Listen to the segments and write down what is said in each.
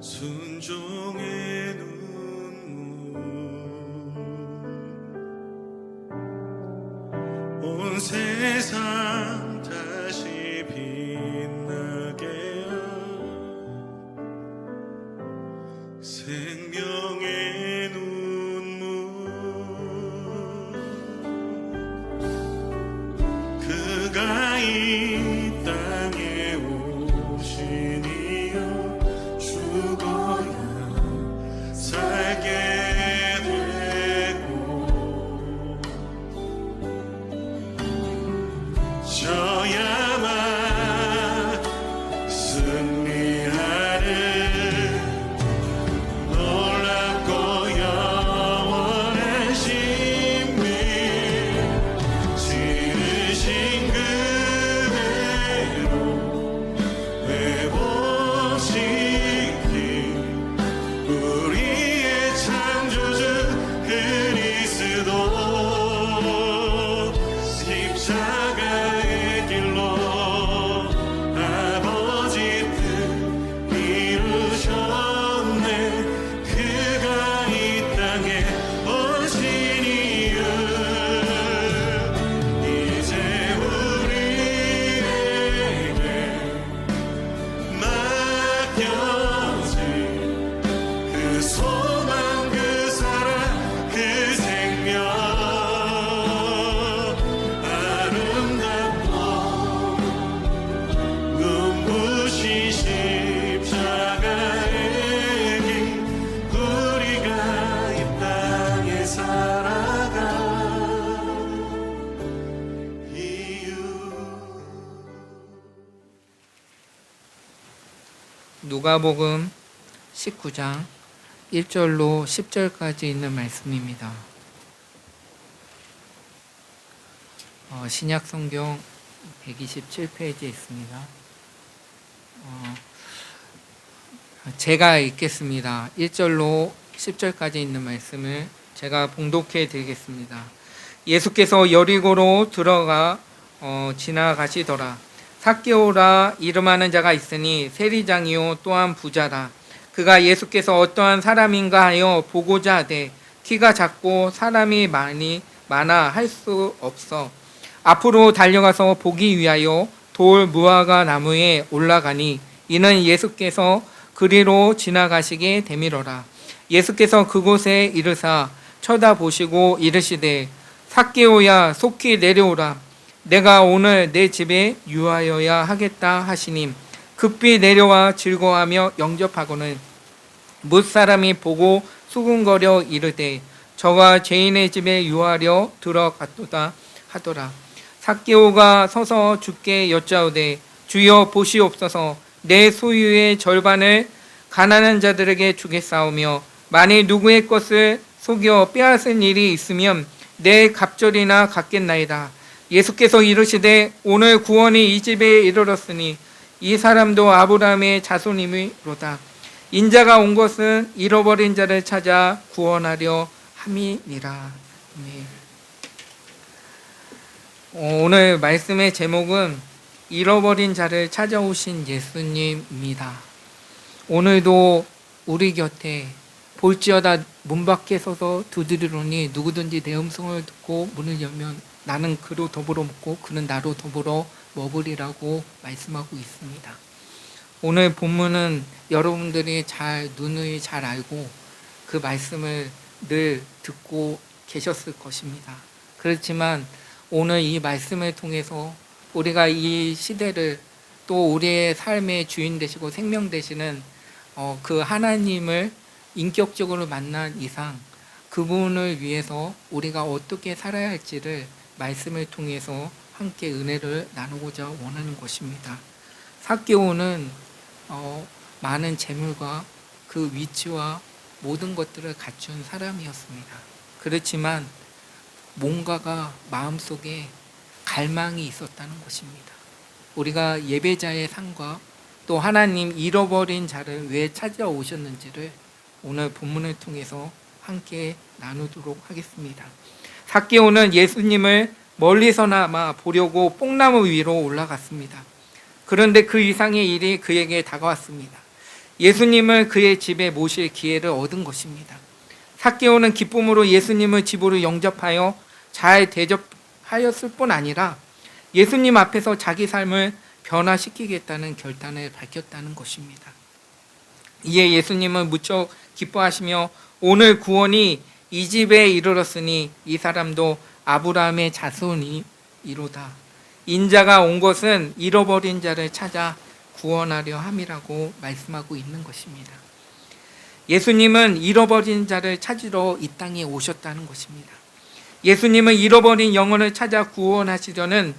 순종의 눈물 온 세상 다시 빛나게 하여 생명의 눈물 그가 이 땅에 오신 이유 죽어야 살게 되고 져야만 승리하는 놀랍고 영원한 신비 지으신 그대로 회복시킨 우리의 창조주 그리스도 십자가의 길로 아버지 뜻 이루셨네 그가 이 땅에 오신 이유 이제 우리에게 맡겨진 그 소망 그 사랑 그 생명 아름답고 눈부신 십자가의 길 우리가 이 땅에 살아갈 이유 누가복음 19장 1절로 10절까지 있는 말씀입니다. 신약 성경 127페이지에 있습니다. 제가 읽겠습니다. 1절로 10절까지 있는 말씀을 제가 봉독해 드리겠습니다. 예수께서 여리고로 들어가 지나가시더라. 삭개오라 이름하는 자가 있으니 세리장이요 또한 부자라. 그가 예수께서 어떠한 사람인가 하여 보고자 하되 키가 작고 사람이 많아 할 수 없어 앞으로 달려가서 보기 위하여 돌 무화과 나무에 올라가니 이는 예수께서 그리로 지나가시게 되밀어라. 예수께서 그곳에 이르사 쳐다보시고 이르시되 삭개오야 속히 내려오라. 내가 오늘 내 집에 유하여야 하겠다 하시니 급히 내려와 즐거워하며 영접하고는 뭇사람이 보고 수군거려 이르되 저가 죄인의 집에 유하려 들어갔도다 하더라. 삭개오가 서서 주께 여짜오되 주여 보시옵소서 내 소유의 절반을 가난한 자들에게 주겠사오며 만일 누구의 것을 속여 빼앗은 일이 있으면 내 갑절이나 갚겠나이다. 예수께서 이르시되 오늘 구원이 이 집에 이르렀으니 이 사람도 아브라함의 자손이미로다. 인자가 온 것은 잃어버린 자를 찾아 구원하려 함이니라. 오늘 말씀의 제목은 잃어버린 자를 찾아오신 예수님입니다. 오늘도 우리 곁에 볼지어다 문 밖에 서서 두드리노니 누구든지 내 음성을 듣고 문을 열면 나는 그로 더불어 먹고 그는 나로 더불어 먹으리라고 말씀하고 있습니다. 오늘 본문은 여러분들이 누누이 잘 알고 그 말씀을 늘 듣고 계셨을 것입니다. 그렇지만 오늘 이 말씀을 통해서 우리가 이 시대를 또 우리의 삶의 주인 되시고 생명 되시는 그 하나님을 인격적으로 만난 이상 그분을 위해서 우리가 어떻게 살아야 할지를 말씀을 통해서 함께 은혜를 나누고자 원하는 것입니다. 삭개오는 많은 재물과 그 위치와 모든 것들을 갖춘 사람이었습니다. 그렇지만 뭔가가 마음속에 갈망이 있었다는 것입니다. 우리가 예배자의 상과 또 하나님 잃어버린 자를 왜 찾아오셨는지를 오늘 본문을 통해서 함께 나누도록 하겠습니다. 삭개오는 예수님을 멀리서나마 보려고 뽕나무 위로 올라갔습니다. 그런데 그 이상의 일이 그에게 다가왔습니다. 예수님을 그의 집에 모실 기회를 얻은 것입니다. 삭개오는 기쁨으로 예수님을 집으로 영접하여 잘 대접하였을 뿐 아니라 예수님 앞에서 자기 삶을 변화시키겠다는 결단을 밝혔다는 것입니다. 이에 예수님은 무척 기뻐하시며 오늘 구원이 이 집에 이르렀으니 이 사람도 아브라함의 자손이로다. 인자가 온 것은 잃어버린 자를 찾아 구원하려 함이라고 말씀하고 있는 것입니다. 예수님은 잃어버린 자를 찾으러 이 땅에 오셨다는 것입니다. 예수님은 잃어버린 영혼을 찾아 구원하시려는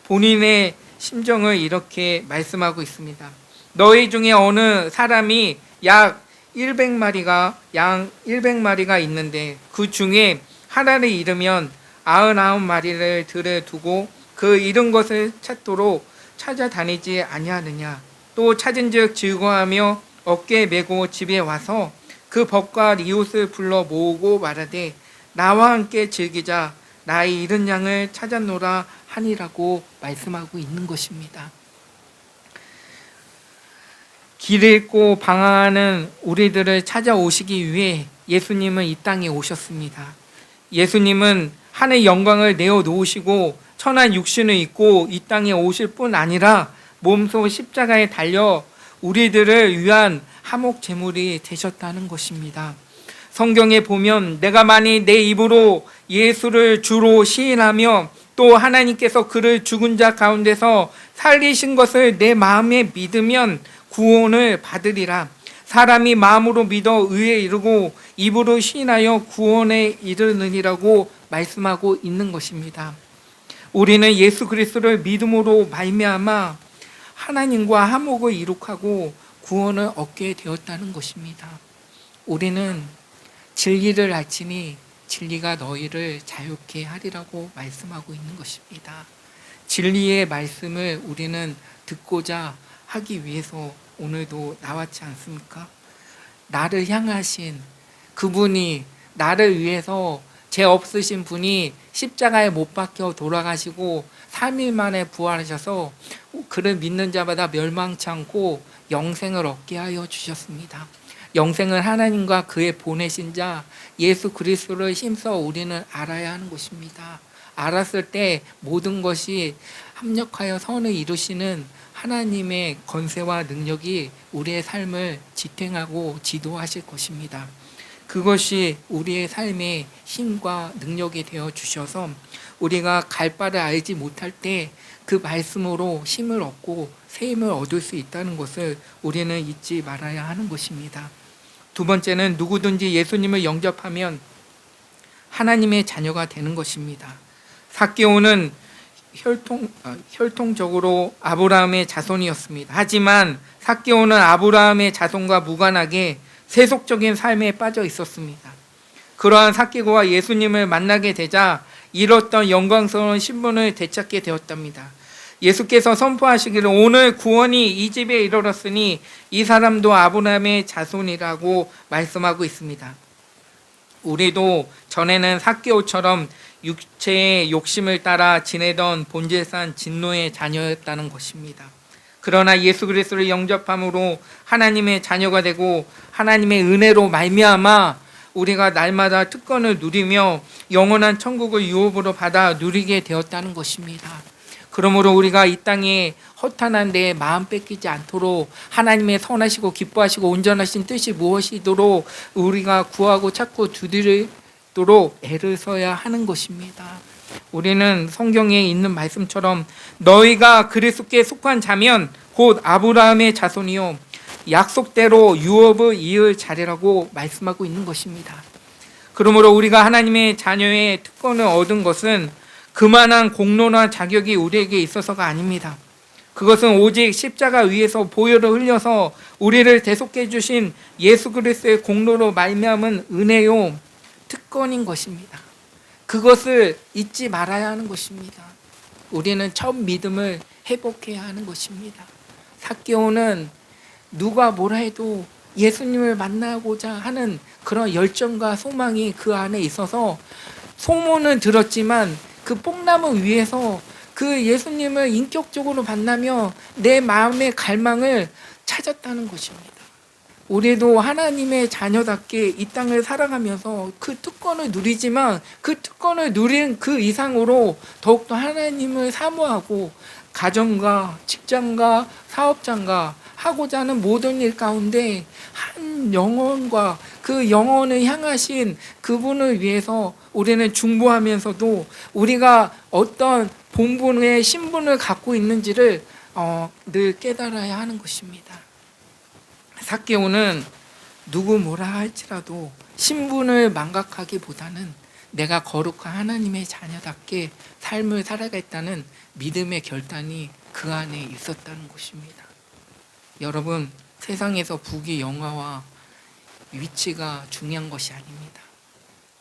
본인의 심정을 이렇게 말씀하고 있습니다. 너희 중에 어느 사람이 약 100마리가 양 100마리가 있는데 그 중에 하나를 잃으면 99마리를 들에 두고 그 잃은 것을 찾도록 찾아다니지 아니하느냐. 또 찾은즉 즐거워하며 어깨에 메고 집에 와서 그 벗과 이웃을 불러 모으고 말하되 나와 함께 즐기자. 나의 잃은 양을 찾았노라 하니라고 말씀하고 있는 것입니다. 길 잃고 방황하는 우리들을 찾아오시기 위해 예수님은 이 땅에 오셨습니다. 예수님은 하늘 영광을 내어놓으시고 천한 육신을 입고 이 땅에 오실 뿐 아니라 몸소 십자가에 달려 우리들을 위한 화목 제물이 되셨다는 것입니다. 성경에 보면 내가 만일 내 입으로 예수를 주로 시인하며 또 하나님께서 그를 죽은 자 가운데서 살리신 것을 내 마음에 믿으면 구원을 받으리라. 사람이 마음으로 믿어 의에 이르고 입으로 시인하여 구원에 이르느니라고 말씀하고 있는 것입니다. 우리는 예수 그리스도를 믿음으로 말미암아 하나님과 화목을 이룩하고 구원을 얻게 되었다는 것입니다. 우리는 진리를 알지니 진리가 너희를 자유케 하리라고 말씀하고 있는 것입니다. 진리의 말씀을 우리는 듣고자 하기 위해서 오늘도 나왔지 않습니까? 나를 향하신 그분이, 나를 위해서 죄 없으신 분이 십자가에 못 박혀 돌아가시고 3일 만에 부활하셔서 그를 믿는 자마다 멸망치 않고 영생을 얻게 하여 주셨습니다. 영생을 하나님과 그의 보내신 자 예수 그리스도를 힘써 우리는 알아야 하는 것입니다. 알았을 때 모든 것이 합력하여 선을 이루시는 하나님의 권세와 능력이 우리의 삶을 지탱하고 지도하실 것입니다. 그것이 우리의 삶의 힘과 능력이 되어 주셔서 우리가 갈 바를 알지 못할 때 그 말씀으로 힘을 얻고 새 힘을 얻을 수 있다는 것을 우리는 잊지 말아야 하는 것입니다. 두 번째는 누구든지 예수님을 영접하면 하나님의 자녀가 되는 것입니다. 삭개오는 혈통적으로 아브라함의 자손이었습니다. 하지만 삭개오는 아브라함의 자손과 무관하게 세속적인 삶에 빠져 있었습니다. 그러한 삭개오가 예수님을 만나게 되자 잃었던 영광스러운 신분을 되찾게 되었답니다. 예수께서 선포하시기를 오늘 구원이 이 집에 이르렀으니 이 사람도 아브라함의 자손이라고 말씀하고 있습니다. 우리도 전에는 삭개오처럼 육체의 욕심을 따라 지내던 본질상 진노의 자녀였다는 것입니다. 그러나 예수 그리스도를 영접함으로 하나님의 자녀가 되고 하나님의 은혜로 말미암아 우리가 날마다 특권을 누리며 영원한 천국을 유업으로 받아 누리게 되었다는 것입니다. 그러므로 우리가 이 땅에 허탄한 데에 마음 뺏기지 않도록 하나님의 선하시고 기뻐하시고 온전하신 뜻이 무엇이도록 우리가 구하고 찾고 두드리도록 애를 써야 하는 것입니다. 우리는 성경에 있는 말씀처럼 너희가 그리스도께 속한 자면 곧 아브라함의 자손이요 약속대로 유업을 이을 자리라고 말씀하고 있는 것입니다. 그러므로 우리가 하나님의 자녀의 특권을 얻은 것은 그만한 공로나 자격이 우리에게 있어서가 아닙니다. 그것은 오직 십자가 위에서 보혈을 흘려서 우리를 대속해 주신 예수 그리스도의 공로로 말미암은 은혜요 특권인 것입니다. 그것을 잊지 말아야 하는 것입니다. 우리는 첫 믿음을 회복해야 하는 것입니다. 삭개오는 누가 뭐라 해도 예수님을 만나고자 하는 그런 열정과 소망이 그 안에 있어서 소문은 들었지만 그 뽕나무 위에서 그 예수님을 인격적으로 만나며 내 마음의 갈망을 찾았다는 것입니다. 우리도 하나님의 자녀답게 이 땅을 살아가면서 그 특권을 누리지만 그 특권을 누린 그 이상으로 더욱더 하나님을 사모하고 가정과 직장과 사업장과 하고자 하는 모든 일 가운데 한 영혼과 그 영혼을 향하신 그분을 위해서 우리는 중보하면서도 우리가 어떤 본분의 신분을 갖고 있는지를 늘 깨달아야 하는 것입니다. 삭개오는 누구 뭐라 할지라도 신분을 망각하기보다는 내가 거룩한 하나님의 자녀답게 삶을 살아가겠다는 믿음의 결단이 그 안에 있었다는 것입니다. 여러분, 세상에서 부귀 영화와 위치가 중요한 것이 아닙니다.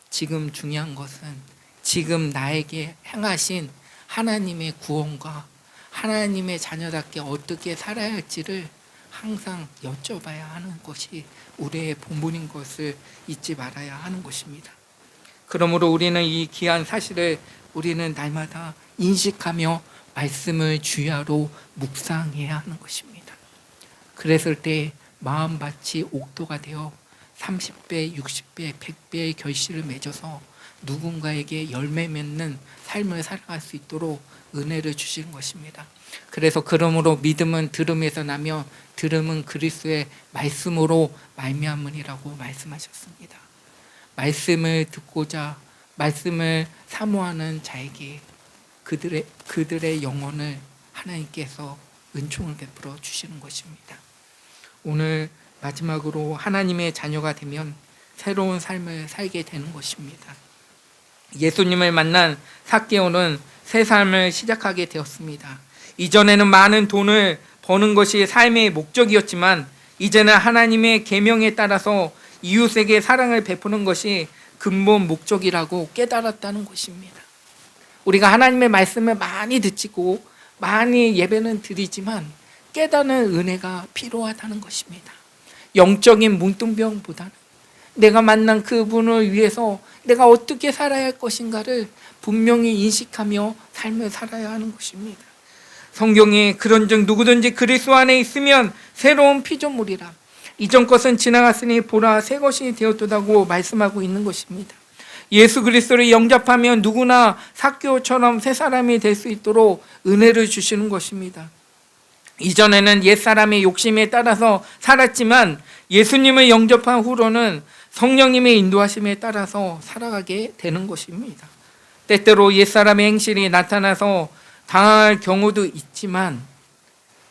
지금 중요한 것은 지금 나에게 행하신 하나님의 구원과 하나님의 자녀답게 어떻게 살아야 할지를 항상 여쭤봐야 하는 것이 우리의 본분인 것을 잊지 말아야 하는 것입니다. 그러므로 우리는 이 귀한 사실을 우리는 날마다 인식하며 말씀을 주야로 묵상해야 하는 것입니다. 그랬을 때 마음밭이 옥토가 되어 30배, 60배, 100배의 결실을 맺어서 누군가에게 열매 맺는 삶을 살아갈 수 있도록 은혜를 주시는 것입니다. 그래서 그러므로 믿음은 들음에서 나며 들음은 그리스도의 말씀으로 말미암으리라고 말씀하셨습니다. 말씀을 듣고자 말씀을 사모하는 자에게 그들의 영혼을 하나님께서 은총을 베풀어 주시는 것입니다. 오늘 마지막으로 하나님의 자녀가 되면 새로운 삶을 살게 되는 것입니다. 예수님을 만난 삭개오는 새 삶을 시작하게 되었습니다. 이전에는 많은 돈을 버는 것이 삶의 목적이었지만 이제는 하나님의 계명에 따라서 이웃에게 사랑을 베푸는 것이 근본 목적이라고 깨달았다는 것입니다. 우리가 하나님의 말씀을 많이 듣고 많이 예배는 드리지만 깨닫는 은혜가 필요하다는 것입니다. 영적인 문둥병보다는 내가 만난 그분을 위해서 내가 어떻게 살아야 할 것인가를 분명히 인식하며 삶을 살아야 하는 것입니다. 성경에 그런즉 누구든지 그리스도 안에 있으면 새로운 피조물이라 이전 것은 지나갔으니 보라 새 것이 되었도다고 말씀하고 있는 것입니다. 예수 그리스도를 영접하면 누구나 삭개오처럼 새 사람이 될 수 있도록 은혜를 주시는 것입니다. 이전에는 옛사람의 욕심에 따라서 살았지만 예수님을 영접한 후로는 성령님의 인도하심에 따라서 살아가게 되는 것입니다. 때때로 옛사람의 행실이 나타나서 당할 경우도 있지만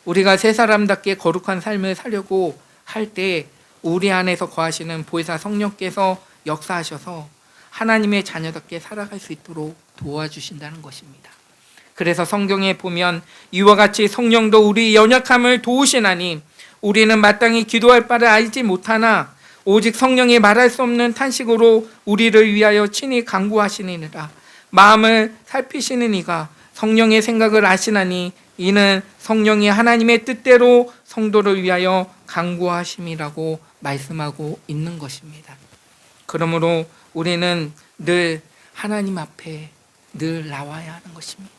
우리가 새 사람답게 거룩한 삶을 살려고 할 때 우리 안에서 거하시는 보혜사 성령께서 역사하셔서 하나님의 자녀답게 살아갈 수 있도록 도와주신다는 것입니다. 그래서 성경에 보면 이와 같이 성령도 우리 연약함을 도우시나니 우리는 마땅히 기도할 바를 알지 못하나 오직 성령이 말할 수 없는 탄식으로 우리를 위하여 친히 간구하시느니라. 마음을 살피시는 이가 성령의 생각을 아시나니 이는 성령이 하나님의 뜻대로 성도를 위하여 간구하심이라고 말씀하고 있는 것입니다. 그러므로 우리는 늘 하나님 앞에 늘 나와야 하는 것입니다.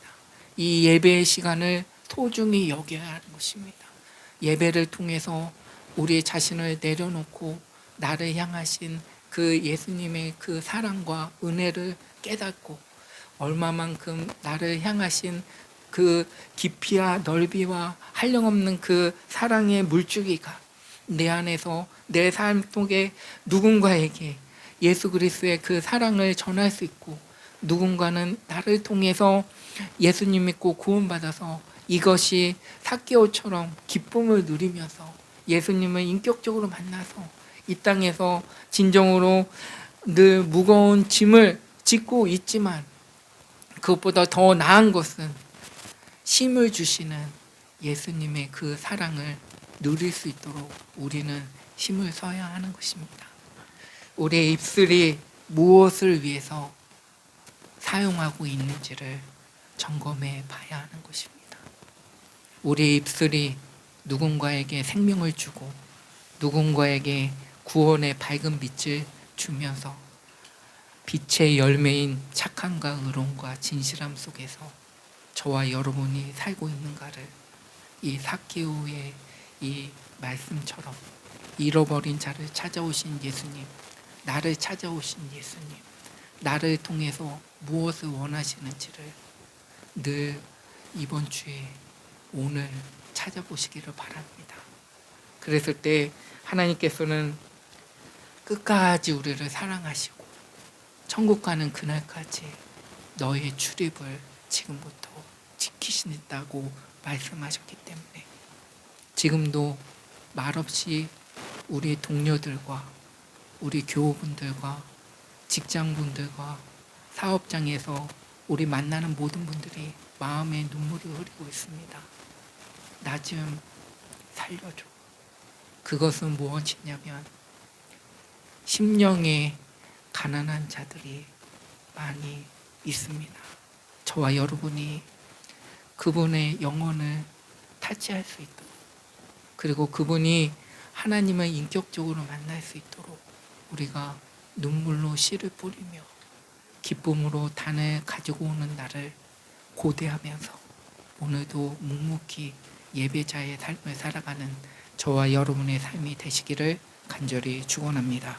이 예배의 시간을 소중히 여겨야 하는 것입니다. 예배를 통해서 우리 자신을 내려놓고 나를 향하신 그 예수님의 그 사랑과 은혜를 깨닫고 얼마만큼 나를 향하신 그 깊이와 넓이와 한량없는 그 사랑의 물줄기가 내 안에서 내 삶 속에 누군가에게 예수 그리스도의 그 사랑을 전할 수 있고 누군가는 나를 통해서 예수님 믿고 구원받아서 이것이 삭개오처럼 기쁨을 누리면서 예수님을 인격적으로 만나서 이 땅에서 진정으로 늘 무거운 짐을 짓고 있지만 그것보다 더 나은 것은 힘을 주시는 예수님의 그 사랑을 누릴 수 있도록 우리는 힘을 써야 하는 것입니다. 우리의 입술이 무엇을 위해서 사용하고 있는지를 점검해 봐야 하는 것입니다. 우리의 입술이 누군가에게 생명을 주고 누군가에게 구원의 밝은 빛을 주면서 빛의 열매인 착함과 의로움과 진실함 속에서 저와 여러분이 살고 있는가를 이 삭개오의 이 말씀처럼 잃어버린 자를 찾아오신 예수님, 나를 찾아오신 예수님, 나를 통해서 무엇을 원하시는지를 늘 이번 주에 오늘 찾아보시기를 바랍니다. 그랬을 때 하나님께서는 끝까지 우리를 사랑하시고 천국 가는 그날까지 너의 출입을 지금부터 지키신다고 말씀하셨기 때문에 지금도 말없이 우리 동료들과 우리 교우분들과 직장분들과 사업장에서 우리 만나는 모든 분들이 마음에 눈물을 흘리고 있습니다. 나 좀 살려줘. 그것은 무엇이냐면 심령에 가난한 자들이 많이 있습니다. 저와 여러분이 그분의 영혼을 타치할 수 있도록, 그리고 그분이 하나님을 인격적으로 만날 수 있도록 우리가 눈물로 씨를 뿌리며 기쁨으로 단을 가지고 오는 날을 고대하면서 오늘도 묵묵히 예배자의 삶을 살아가는 저와 여러분의 삶이 되시기를 간절히 축원합니다.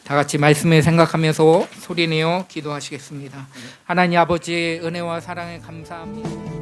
다 같이 말씀을 생각하면서 소리내어 기도하시겠습니다. 하나님 아버지의 은혜와 사랑에 감사합니다.